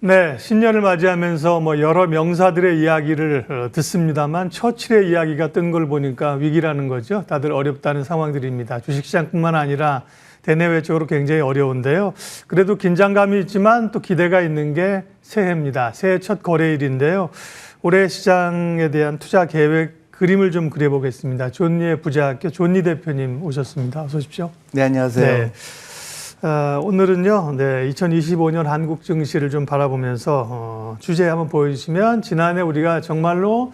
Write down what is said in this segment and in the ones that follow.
네, 신년을 맞이하면서 여러 명사들의 이야기를 듣습니다만 처칠의 이야기가 뜬 걸 보니까 위기라는 거죠. 다들 어렵다는 상황들입니다. 주식시장뿐만 아니라 대내외적으로 굉장히 어려운데요. 그래도 긴장감이 있지만 또 기대가 있는 게 새해입니다. 새해 첫 거래일인데요. 올해 시장에 대한 투자 계획 그림을 좀 그려보겠습니다. 존니의 부자학교 존니 대표님 오셨습니다. 어서 오십시오. 네, 안녕하세요. 네. 오늘은요, 2025년 한국 증시를 좀 바라보면서 주제 한번 보여주시면 지난해 우리가 정말로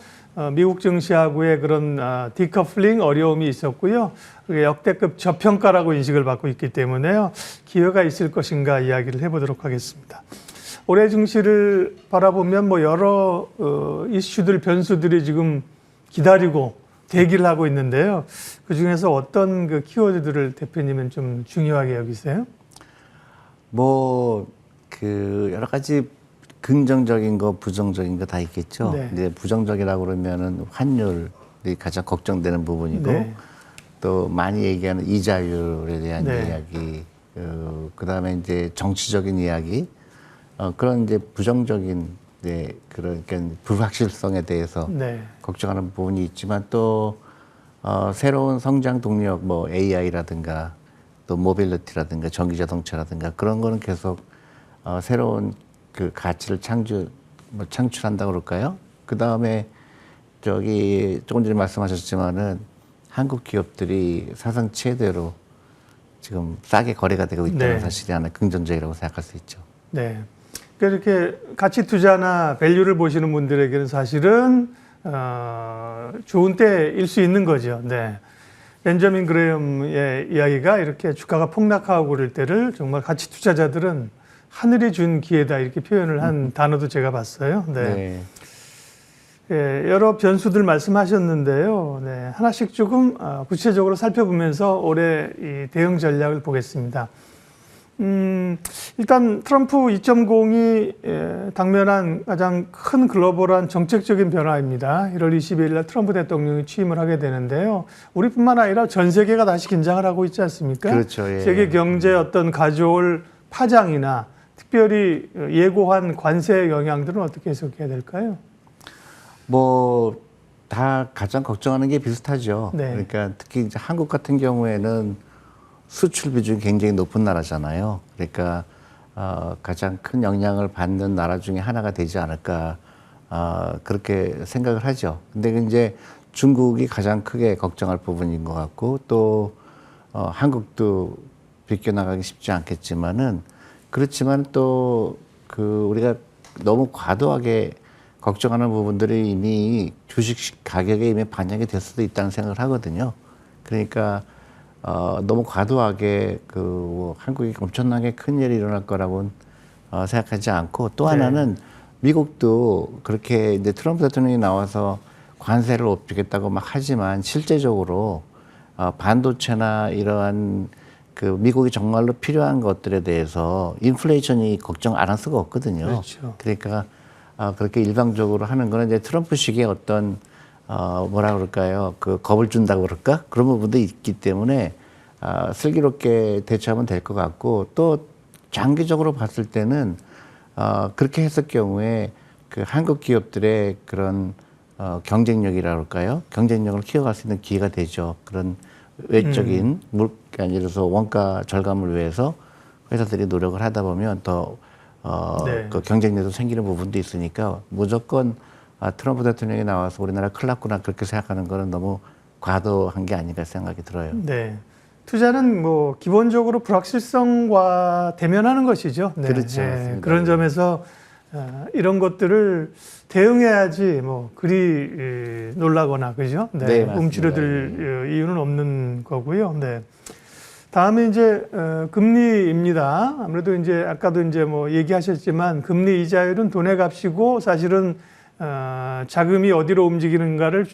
미국 증시하고의 그런 디커플링 어려움이 있었고요. 그게 역대급 저평가라고 인식을 받고 있기 때문에요. 기회가 있을 것인가 이야기를 해보도록 하겠습니다. 올해 증시를 바라보면 여러 이슈들, 변수들이 지금 기다리고 대기를 하고 있는데요. 그 중에서 어떤 그 키워드들을 대표님은 좀 중요하게 여기세요? 여러 가지 긍정적인 거, 부정적인 거 다 있겠죠. 네. 이제 부정적이라고 그러면은 환율이 가장 걱정되는 부분이고, 네. 또 많이 얘기하는 이자율에 대한 네. 이야기, 그 다음에 이제 정치적인 이야기, 그런 이제 부정적인 그런 불확실성에 대해서 네. 걱정하는 부분이 있지만 또 새로운 성장 동력, AI라든가 또 모빌리티라든가 전기자동차라든가 그런 거는 계속 새로운 그 가치를 창출한다고 그럴까요? 그 다음에 조금 전에 말씀하셨지만은 한국 기업들이 사상 최대로 지금 싸게 거래가 되고 있다는 네. 사실이 하나 긍정적이라고 생각할 수 있죠. 네. 그러니까 이렇게 가치 투자나 밸류를 보시는 분들에게는 사실은 좋은 때일 수 있는 거죠. 네. 벤저민 그레엄의 이야기가 이렇게 주가가 폭락하고 그럴 때를 정말 가치 투자자들은 하늘이 준 기회다 이렇게 표현을 한 단어도 제가 봤어요. 네. 네. 여러 변수들 말씀하셨는데요. 네. 하나씩 조금 구체적으로 살펴보면서 올해 이 대응 전략을 보겠습니다. 일단 트럼프 2.0이 당면한 가장 큰 글로벌한 정책적인 변화입니다. 1월 22일 날 트럼프 대통령이 취임을 하게 되는데요. 우리뿐만 아니라 전 세계가 다시 긴장을 하고 있지 않습니까? 그렇죠. 예. 세계 경제에 어떤 가져올 파장이나 특별히 예고한 관세의 영향들은 어떻게 해석해야 될까요? 다 가장 걱정하는 게 비슷하죠. 네. 그러니까 특히 이제 한국 같은 경우에는 수출 비중이 굉장히 높은 나라잖아요. 그러니까 가장 큰 영향을 받는 나라 중에 하나가 되지 않을까 그렇게 생각을 하죠. 근데 이제 중국이 가장 크게 걱정할 부분인 것 같고 또 한국도 비껴나가기 쉽지 않겠지만은 그렇지만 또 우리가 너무 과도하게 걱정하는 부분들이 이미 주식 가격에 이미 반영이 될 수도 있다는 생각을 하거든요. 그러니까 너무 과도하게 한국이 엄청나게 큰 일이 일어날 거라고는 생각하지 않고 또 하나는 미국도 그렇게 이제 트럼프 대통령이 나와서 관세를 높이겠다고 막 하지만 실제적으로 반도체나 이러한 미국이 정말로 필요한 것들에 대해서 인플레이션이 걱정 안 할 수가 없거든요. 그렇죠. 그러니까 그렇게 일방적으로 하는 거는 이제 트럼프식의 어떤 뭐라 그럴까요? 겁을 준다고 그럴까? 그런 부분도 있기 때문에, 슬기롭게 대처하면 될 것 같고, 또 장기적으로 봤을 때는, 그렇게 했을 경우에 한국 기업들의 그런, 경쟁력이라 그럴까요? 경쟁력을 키워갈 수 있는 기회가 되죠. 그런 외적인 예를 들어서 원가 절감을 위해서 회사들이 노력을 하다 보면 더, 경쟁력도 생기는 부분도 있으니까 무조건 트럼프 대통령이 나와서 우리나라 큰일 났구나 그렇게 생각하는 거는 너무 과도한 게 아닌가 생각이 들어요. 네. 투자는 기본적으로 불확실성과 대면하는 것이죠. 네. 그렇죠. 네. 그런 점에서 이런 것들을 대응해야지 그리 놀라거나 그죠? 네. 움츠러들 이유는 없는 거고요. 네. 다음에 이제 금리입니다. 아무래도 이제 아까도 이제 얘기하셨지만 금리 이자율은 돈의 값이고 사실은 자금이 어디로 움직이는가를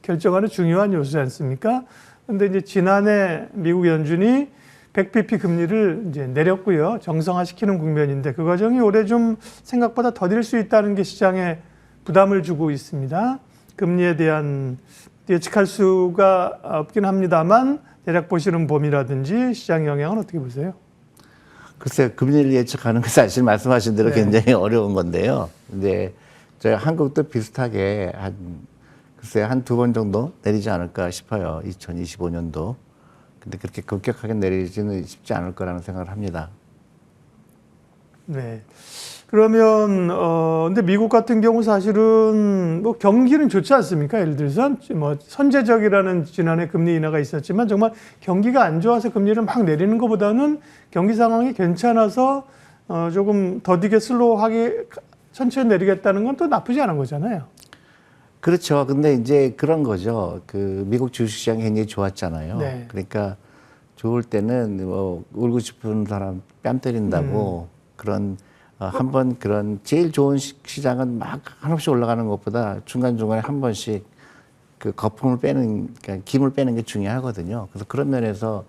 결정하는 중요한 요소지 않습니까? 근데 이제 지난해 미국 연준이 100bp 금리를 이제 내렸고요. 정상화시키는 국면인데 그 과정이 올해 좀 생각보다 더딜 수 있다는 게 시장에 부담을 주고 있습니다. 금리에 대한 예측할 수가 없긴 합니다만 대략 보시는 봄이라든지 시장 영향은 어떻게 보세요? 글쎄요, 금리를 예측하는 건 사실 말씀하신 대로 네. 굉장히 어려운 건데요. 근데 저희 한국도 비슷하게 글쎄요, 한 두 번 정도 내리지 않을까 싶어요. 2025년도. 근데 그렇게 급격하게 내리지는 쉽지 않을 거라는 생각을 합니다. 네. 그러면 근데 미국 같은 경우 사실은 뭐 경기는 좋지 않습니까? 예를 들어서 뭐 선제적이라는 지난해 금리 인하가 있었지만 정말 경기가 안 좋아서 금리를 막 내리는 것보다는 경기 상황이 괜찮아서 조금 더디게 슬로우하게 천천히 내리겠다는 건 또 나쁘지 않은 거잖아요. 그렇죠. 근데 이제 그런 거죠. 그 미국 주식시장이 굉장히 좋았잖아요. 네. 그러니까 좋을 때는 뭐 울고 싶은 사람 뺨 때린다고 그런 한번 그런 제일 좋은 시장은 막 한없이 올라가는 것보다 중간중간에 한 번씩 그 거품을 빼는, 그러니까 김을 빼는 게 중요하거든요. 그래서 그런 면에서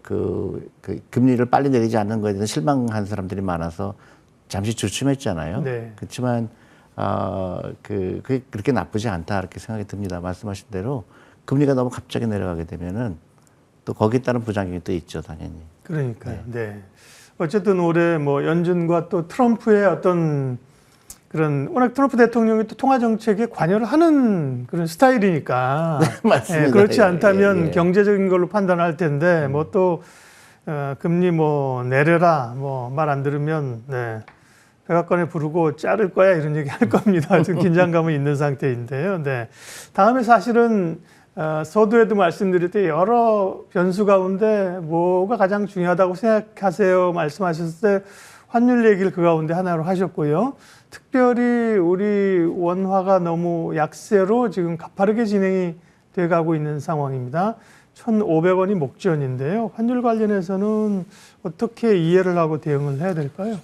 그 금리를 빨리 내리지 않는 거에 대해서 실망한 사람들이 많아서 잠시 주춤했잖아요. 네. 그렇지만 그게 그렇게 나쁘지 않다 이렇게 생각이 듭니다. 말씀하신 대로 금리가 너무 갑자기 내려가게 되면은 또 거기에 따른 부작용이 또 있죠, 당연히. 그러니까요. 네. 어쨌든 올해 뭐 연준과 또 트럼프의 어떤 그런 워낙 트럼프 대통령이 또 통화 정책에 관여를 하는 그런 스타일이니까 맞습니다. 예, 그렇지 예, 않다면 예. 경제적인 걸로 판단할 텐데 뭐 또 금리 뭐 내려라 뭐 말 안 들으면 네. 백악관에 부르고 자를 거야 이런 얘기 할 겁니다. 좀 긴장감은 있는 상태인데요. 네. 다음에 사실은 서두에도 말씀드릴 때 여러 변수 가운데 뭐가 가장 중요하다고 생각하세요 말씀하셨을 때 환율 얘기를 그 가운데 하나로 하셨고요. 특별히 우리 원화가 너무 약세로 지금 가파르게 진행이 돼가고 있는 상황입니다. 1,500원이 목전인데요. 환율 관련해서는 어떻게 이해를 하고 대응을 해야 될까요?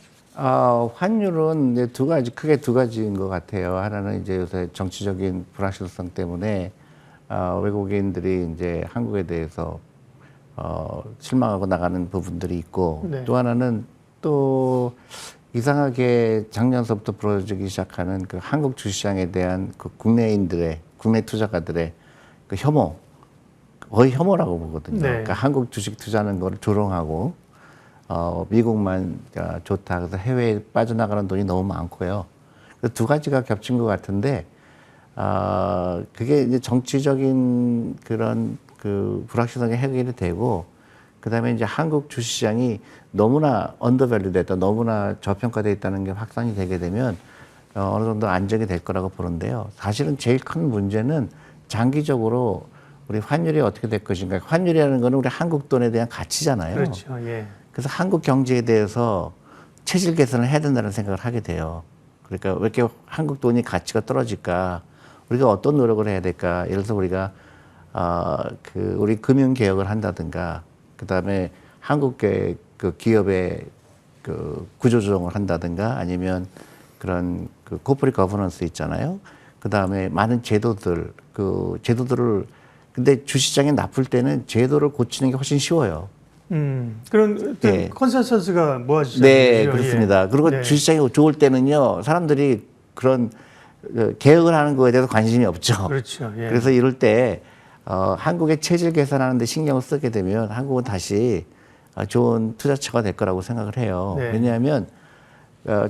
환율은 이제 크게 두 가지인 것 같아요. 하나는 이제 요새 정치적인 불확실성 때문에 외국인들이 이제 한국에 대해서 실망하고 나가는 부분들이 있고 네. 또 하나는 또 이상하게 작년서부터 벌어지기 시작하는 그 한국 주시장에 대한 그 국내 투자가들의 그 혐오, 거의 혐오라고 보거든요. 네. 그러니까 한국 주식 투자하는 걸 조롱하고 미국만 좋다. 그래서 해외에 빠져나가는 돈이 너무 많고요. 그 두 가지가 겹친 것 같은데, 그게 이제 정치적인 그런 그 불확실성이 해결이 되고, 그 다음에 이제 한국 주시장이 너무나 언더밸류 됐다, 너무나 저평가되어 있다는 게 확산이 되게 되면 어느 정도 안정이 될 거라고 보는데요. 사실은 제일 큰 문제는 장기적으로 우리 환율이 어떻게 될 것인가. 환율이라는 거는 우리 한국 돈에 대한 가치잖아요. 그렇죠. 예. 그래서 한국 경제에 대해서 체질 개선을 해야 된다는 생각을 하게 돼요. 그러니까 왜 이렇게 한국 돈이 가치가 떨어질까? 우리가 어떤 노력을 해야 될까? 예를 들어서 우리가 우리 금융 개혁을 한다든가, 그 다음에 한국의 그 기업의 그 구조 조정을 한다든가, 아니면 그런 그 코퍼리 거버넌스 있잖아요. 그 다음에 많은 제도들을 근데 주시장에 나쁠 때는 제도를 고치는 게 훨씬 쉬워요. 그런 네. 컨센서스가 모아지죠. 네, 그렇습니다. 예. 그리고 네. 주시장이 좋을 때는요, 사람들이 그런 개혁을 하는 거에 대해서 관심이 없죠. 그렇죠. 예. 그래서 이럴 때 한국의 체질 개선하는 데 신경을 쓰게 되면 한국은 다시 좋은 투자처가 될 거라고 생각을 해요. 네. 왜냐하면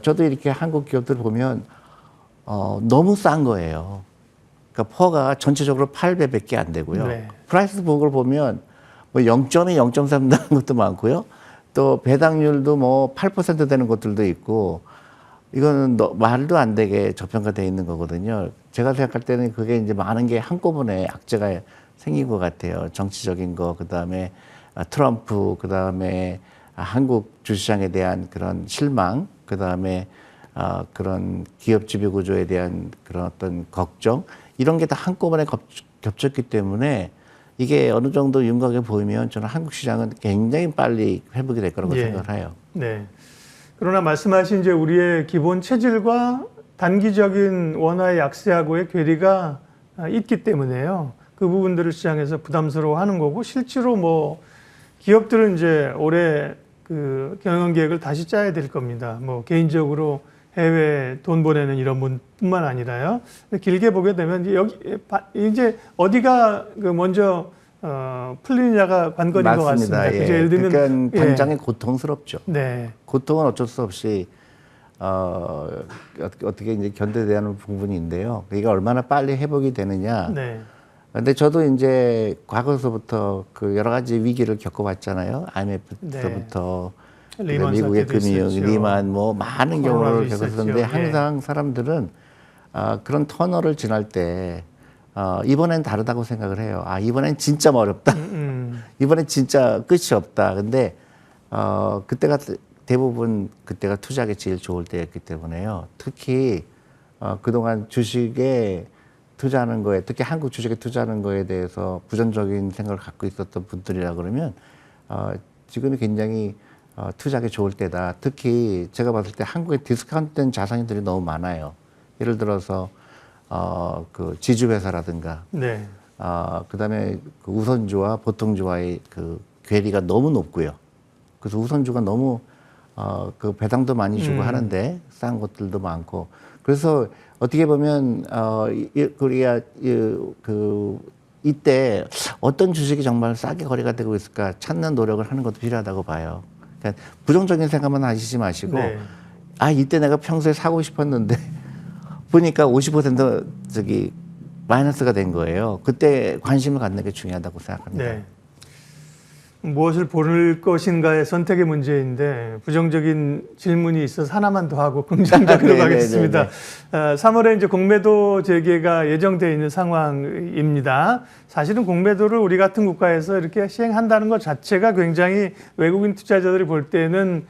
저도 이렇게 한국 기업들 보면 너무 싼 거예요. 그러니까 퍼가 전체적으로 8배밖에 안 되고요. 네. 프라이스 북을 보면 뭐 0.2, 0.3 되는 것도 많고요. 또 배당률도 뭐 8% 되는 것들도 있고, 이거는 말도 안 되게 저평가되어 있는 거거든요. 제가 생각할 때는 그게 이제 많은 게 한꺼번에 악재가 생긴 것 같아요. 정치적인 거, 그 다음에 트럼프, 그 다음에 한국 주시장에 대한 그런 실망, 그 다음에 그런 기업 지배 구조에 대한 그런 어떤 걱정, 이런 게 다 한꺼번에 겹쳤기 때문에 이게 어느 정도 윤곽에 보이면 저는 한국 시장은 굉장히 빨리 회복이 될 거라고 예. 생각을 해요. 네. 그러나 말씀하신 이제 우리의 기본 체질과 단기적인 원화의 약세하고의 괴리가 있기 때문에요. 그 부분들을 시장에서 부담스러워하는 거고, 실제로 뭐 기업들은 이제 올해 그 경영 계획을 다시 짜야 될 겁니다. 뭐 개인적으로 해외 돈 보내는 이런 분뿐만 아니라요. 길게 보게 되면 여기 이제 어디가 그 먼저 풀리느냐가 관건인 것 같습니다. 예. 그죠? 예를 들면 그러니까 당장에 고통스럽죠. 네. 고통은 어쩔 수 없이 어떻게 이제 견뎌야 하는 부분인데요. 이게 얼마나 빨리 회복이 되느냐. 네. 근데 저도 이제 과거서부터 그 여러 가지 위기를 겪어봤잖아요. IMF부터 리먼 미국의 사태도 금융, 있었죠. 리만 뭐 많은 코로나도 경우를 겪었었는데 있었죠. 항상 사람들은 그런 터널을 지날 때 이번엔 다르다고 생각을 해요. 이번엔 진짜 어렵다. 이번엔 진짜 끝이 없다. 근데 그때가 대부분 그때가 투자하기 제일 좋을 때였기 때문에요. 특히 그동안 주식에 투자하는 거에, 특히 한국 주식에 투자하는 거에 대해서 부정적인 생각을 갖고 있었던 분들이라 그러면 지금이 굉장히 투자하기 좋을 때다. 특히 제가 봤을 때 한국에 디스카운트된 자산들이 너무 많아요. 예를 들어서 그 지주회사라든가, 네. 그다음에 그 우선주와 보통주와의 그 괴리가 너무 높고요. 그래서 우선주가 너무 그 배당도 많이 주고 하는데 싼 것들도 많고, 그래서 어떻게 보면 우리가 이때 어떤 주식이 정말 싸게 거래가 되고 있을까 찾는 노력을 하는 것도 필요하다고 봐요. 그러니까 부정적인 생각만 하시지 마시고, 네. 이때 내가 평소에 사고 싶었는데 보니까 50% 저기 마이너스가 된 거예요. 그때 관심을 갖는 게 중요하다고 생각합니다. 네. 무엇을 고를 것인가의 선택의 문제인데 부정적인 질문이 있어서 하나만 더 하고 긍정적으로 네, 가겠습니다. 네, 네. 3월에 이제 공매도 재개가 예정되어 있는 상황입니다. 사실은 공매도를 우리 같은 국가에서 이렇게 시행한다는 것 자체가 굉장히 외국인 투자자들이 볼 때는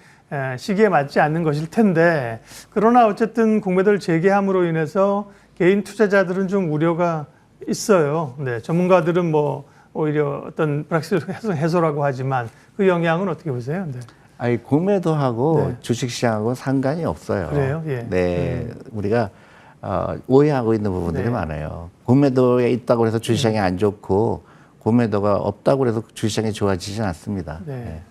시기에 맞지 않는 것일 텐데, 그러나 어쨌든 공매도를 재개함으로 인해서 개인 투자자들은 좀 우려가 있어요. 네, 전문가들은 뭐 오히려 어떤 불확실성 해소라고 하지만 그 영향은 어떻게 보세요? 네. 공매도하고 네. 주식시장하고 상관이 없어요. 그래요? 예. 네, 우리가 오해하고 있는 부분들이 네. 많아요. 공매도에 있다고 해서 주식시장이 안 좋고 공매도가 없다고 해서 주식시장이 좋아지진 않습니다. 네. 네.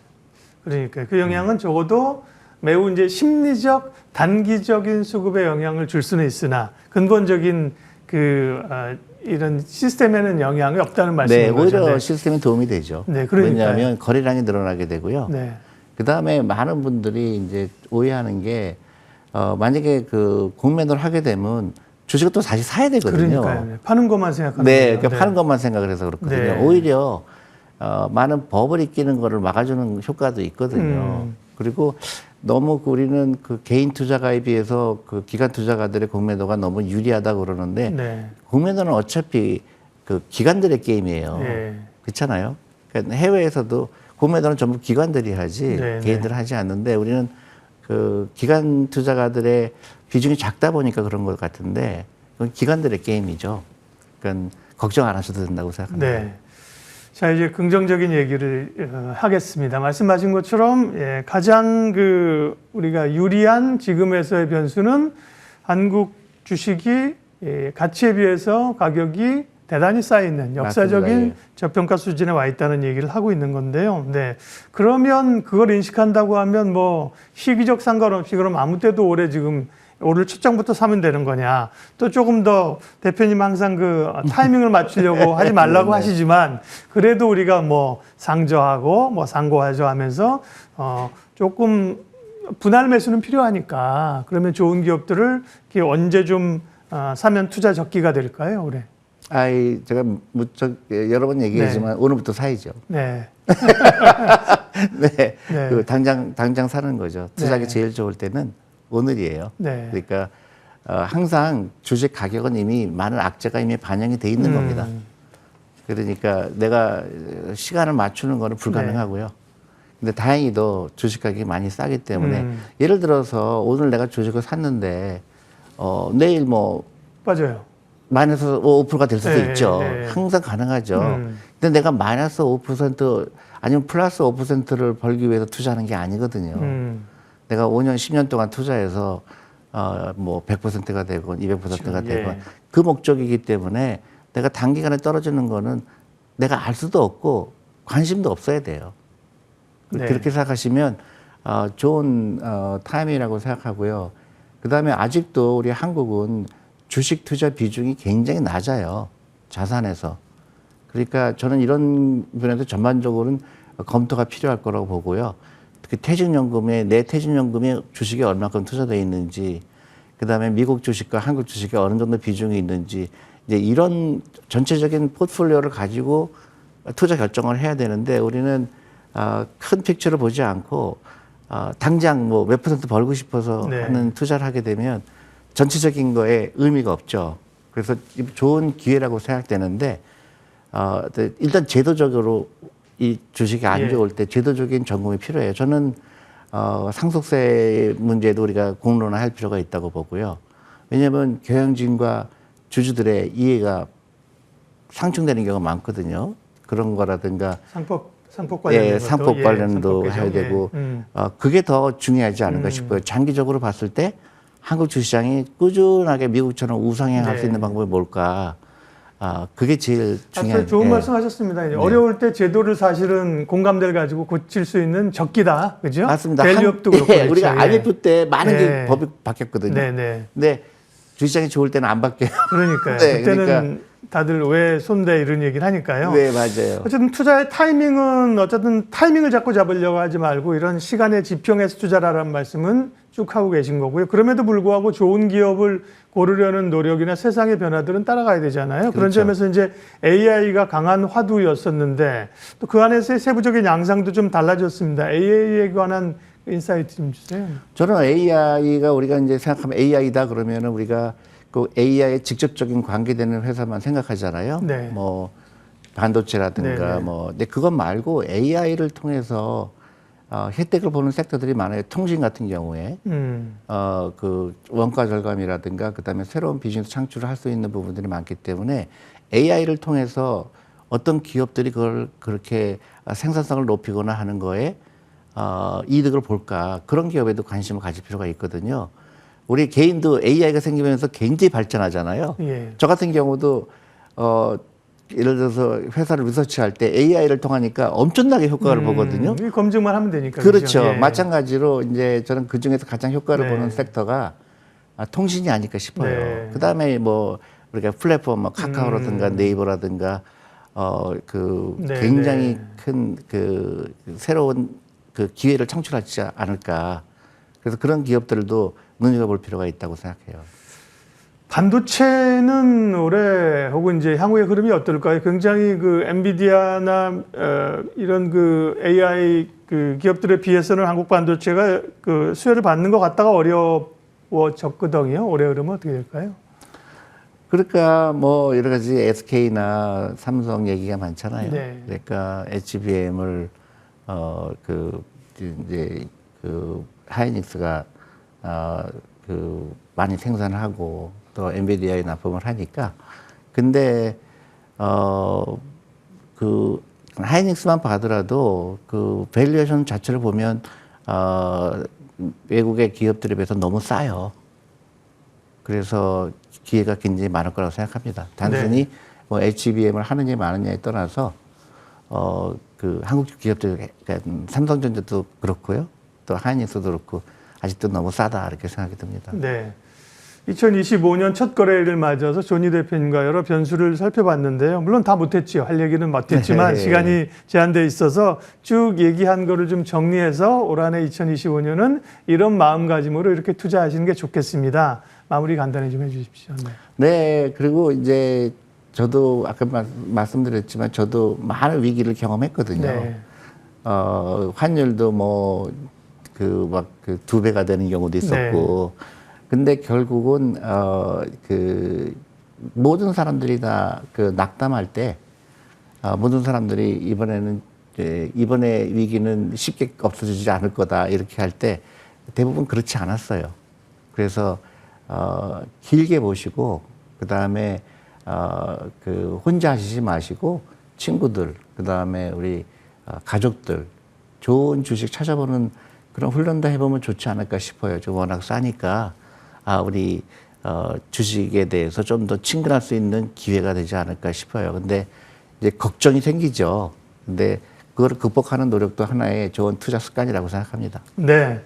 그러니까 그 영향은 적어도 매우 이제 심리적 단기적인 수급에 영향을 줄 수는 있으나 근본적인 이런 시스템에는 영향이 없다는 말씀인 거죠. 오히려 네. 시스템에 도움이 되죠. 네, 그러니까요. 왜냐하면 거래량이 늘어나게 되고요. 네. 그 다음에 많은 분들이 이제 오해하는 게 만약에 그 공매도를 하게 되면 주식을 또 다시 사야 되거든요. 그러니까요. 네. 파는 것만 생각하는 네, 거죠. 그러니까 파는 것만 생각을 해서 그렇거든요. 네. 오히려 많은 버블이 끼는 거를 막아주는 효과도 있거든요. 그리고 너무 우리는 그 개인 투자가에 비해서 그 기관 투자가들의 공매도가 너무 유리하다고 그러는데 네. 공매도는 어차피 그 기관들의 게임이에요. 네. 그렇잖아요. 그러니까 해외에서도 공매도는 전부 기관들이 하지 네, 개인들은 하지 않는데 우리는 그 기관 투자가들의 비중이 작다 보니까 그런 것 같은데 그건 기관들의 게임이죠. 그러니까 걱정 안 하셔도 된다고 생각합니다. 네. 자, 이제 긍정적인 얘기를 하겠습니다. 말씀하신 것처럼 가장 우리가 유리한 지금에서의 변수는 한국 주식이 가치에 비해서 가격이 대단히 쌓여있는 역사적인 맞습니다. 저평가 수준에 와 있다는 얘기를 하고 있는 건데요. 네. 그러면 그걸 인식한다고 하면 뭐 시기적 상관없이 그럼 아무 때도 올해 지금 오늘 초장부터 사면 되는 거냐. 또 조금 더 대표님 항상 그 타이밍을 맞추려고 하지 말라고 네. 하시지만 그래도 우리가 뭐 상저하고 뭐 상고하죠 하면서 조금 분할 매수는 필요하니까 그러면 좋은 기업들을 언제 좀 사면 투자 적기가 될까요, 올해? 제가 무척 여러 번 얘기했지만 오늘부터 사야죠. 네. 네. 네. 그 당장 사는 거죠. 투자하기 네. 제일 좋을 때는 오늘이에요. 네. 그러니까 항상 주식 가격은 이미 많은 악재가 이미 반영이 돼 있는 겁니다. 그러니까 내가 시간을 맞추는 거는 불가능하고요. 근데 다행히도 주식 가격이 많이 싸기 때문에 예를 들어서 오늘 내가 주식을 샀는데 내일 뭐 맞아요. 마이너스 5%가 될 수도 네, 있죠. 네. 항상 가능하죠. 근데 내가 마이너스 5% 아니면 플러스 5%를 벌기 위해서 투자하는 게 아니거든요. 내가 5년, 10년 동안 투자해서 뭐 100%가 되건 200%가 되건 예. 그 목적이기 때문에 내가 단기간에 떨어지는 거는 내가 알 수도 없고 관심도 없어야 돼요. 네. 그렇게 생각하시면 좋은 타임이라고 생각하고요. 그다음에 아직도 우리 한국은 주식 투자 비중이 굉장히 낮아요. 자산에서. 그러니까 저는 이런 면에서 전반적으로는 검토가 필요할 거라고 보고요. 특히 퇴직연금에 내 퇴직연금에 주식이 얼마큼 투자되어 있는지, 그다음에 미국 주식과 한국 주식에 어느 정도 비중이 있는지, 이제 이런 전체적인 포트폴리오를 가지고 투자 결정을 해야 되는데 우리는 큰 픽처를 보지 않고 당장 뭐 몇 % 벌고 싶어서 네. 하는 투자를 하게 되면 전체적인 거에 의미가 없죠. 그래서 좋은 기회라고 생각되는데 일단 제도적으로 이 주식이 안 예. 좋을 때 제도적인 점검이 필요해요. 저는 상속세 문제도 우리가 공론화할 필요가 있다고 보고요. 왜냐하면 경영진과 주주들의 이해가 상충되는 경우가 많거든요. 그런 거라든가 상법 관련 예, 상법 관련도 상법 해야 개정. 되고 예. 그게 더 중요하지 않을까 싶어요. 장기적으로 봤을 때 한국 주시장이 꾸준하게 미국처럼 우상향할 네. 수 있는 방법이 뭘까? 그게 제일 중요한. 좋은 예. 말씀하셨습니다. 네. 어려울 때 제도를 사실은 공감대를 가지고 고칠 수 있는 적기다, 그죠? 맞습니다. 밸류업도 그렇고 예, 그렇죠. 우리가 예. IMF 때 많은 게 네. 법이 바뀌었거든요. 네네. 근데 주시장이 좋을 때는 안 바뀌어요. 그러니까요. 네, 그때는 그러니까. 다들 왜 손대 이런 얘기를 하니까요. 네, 맞아요. 어쨌든 투자의 타이밍은 어쨌든 타이밍을 자꾸 잡으려고 하지 말고 이런 시간의 지평에서 투자라는 말씀은 쭉 하고 계신 거고요. 그럼에도 불구하고 좋은 기업을 고르려는 노력이나 세상의 변화들은 따라가야 되잖아요. 그런 그렇죠. 점에서 이제 AI가 강한 화두였었는데 또 그 안에서의 세부적인 양상도 좀 달라졌습니다. AI에 관한 인사이트 좀 주세요. 저는 AI가 우리가 이제 생각하면 AI다 그러면은 우리가 그 AI에 직접적인 관계되는 회사만 생각하잖아요. 네. 뭐 반도체라든가 네, 네. 뭐 근데 그것 말고 AI를 통해서 혜택을 보는 섹터들이 많아요. 통신 같은 경우에 그 원가 절감이라든가 그다음에 새로운 비즈니스 창출을 할 수 있는 부분들이 많기 때문에 AI를 통해서 어떤 기업들이 그걸 그렇게 생산성을 높이거나 하는 거에 이득을 볼까 그런 기업에도 관심을 가질 필요가 있거든요. 우리 개인도 AI가 생기면서 굉장히 발전하잖아요. 예. 저 같은 경우도 예를 들어서 회사를 리서치할 때 AI를 통하니까 엄청나게 효과를 보거든요. 검증만 하면 되니까. 그렇죠. 예. 마찬가지로 이제 저는 그 중에서 가장 효과를 네. 보는 섹터가 통신이 아닐까 싶어요. 네. 그 다음에 뭐 우리가 플랫폼 뭐 카카오라든가 네이버라든가 네, 굉장히 네. 큰 그 새로운 그 기회를 창출하지 않을까. 그래서 그런 기업들도 눈여겨볼 필요가 있다고 생각해요. 반도체는 올해 혹은 이제 향후의 흐름이 어떨까요? 굉장히 그 엔비디아나 이런 그 AI 그 기업들에 비해서는 한국 반도체가 그 수혜를 받는 것 같다가 어려워졌거든요. 올해 흐름은 어떻게 될까요? 그러니까 뭐 여러 가지 SK나 삼성 얘기가 많잖아요. 네. 그러니까 HBM을 이제 그 하이닉스가 많이 생산하고 또 엔비디아에 납품을 하니까 근데 그 하이닉스만 봐더라도 그 밸류에이션 자체를 보면 외국의 기업들에 비해서 너무 싸요. 그래서 기회가 굉장히 많을 거라고 생각합니다. 단순히 네. 뭐 HBM을 하느냐 마느냐에 떠나서 그 한국 기업들 그러니까 삼성전자도 그렇고요. 또 하이닉스도 그렇고 아직도 너무 싸다 이렇게 생각이 듭니다. 네. 2025년 첫 거래일을 맞아서 조니 대표님과 여러 변수를 살펴봤는데요. 물론 다 못했지요. 할 얘기는 못했지만 네. 시간이 제한돼 있어서 쭉 얘기한 거를 좀 정리해서 올 한해 2025년은 이런 마음가짐으로 이렇게 투자하시는 게 좋겠습니다. 마무리 간단히 좀 해주십시오. 네. 네, 그리고 이제 저도 아까 말씀드렸지만 저도 많은 위기를 경험했거든요. 네. 환율도 뭐 그 2배가 되는 경우도 있었고. 근데 결국은 그 모든 사람들이 다 그 낙담할 때 모든 사람들이 이번에는 이번에 위기는 쉽게 없어지지 않을 거다 이렇게 할 때 대부분 그렇지 않았어요. 그래서 길게 보시고 그 다음에 그 혼자 하시지 마시고 친구들 그 다음에 우리 가족들 좋은 주식 찾아보는 그런 훈련도 해보면 좋지 않을까 싶어요. 좀 워낙 싸니까 우리 주식에 대해서 좀 더 친근할 수 있는 기회가 되지 않을까 싶어요. 근데 이제 걱정이 생기죠. 근데 그거를 극복하는 노력도 하나의 좋은 투자 습관이라고 생각합니다. 네.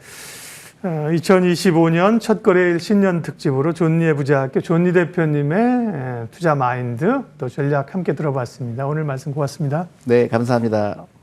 2025년 첫거래일 신년 특집으로 존리의 부자학교 존리 대표님의 투자 마인드 또 전략 함께 들어봤습니다. 오늘 말씀 고맙습니다. 네, 감사합니다.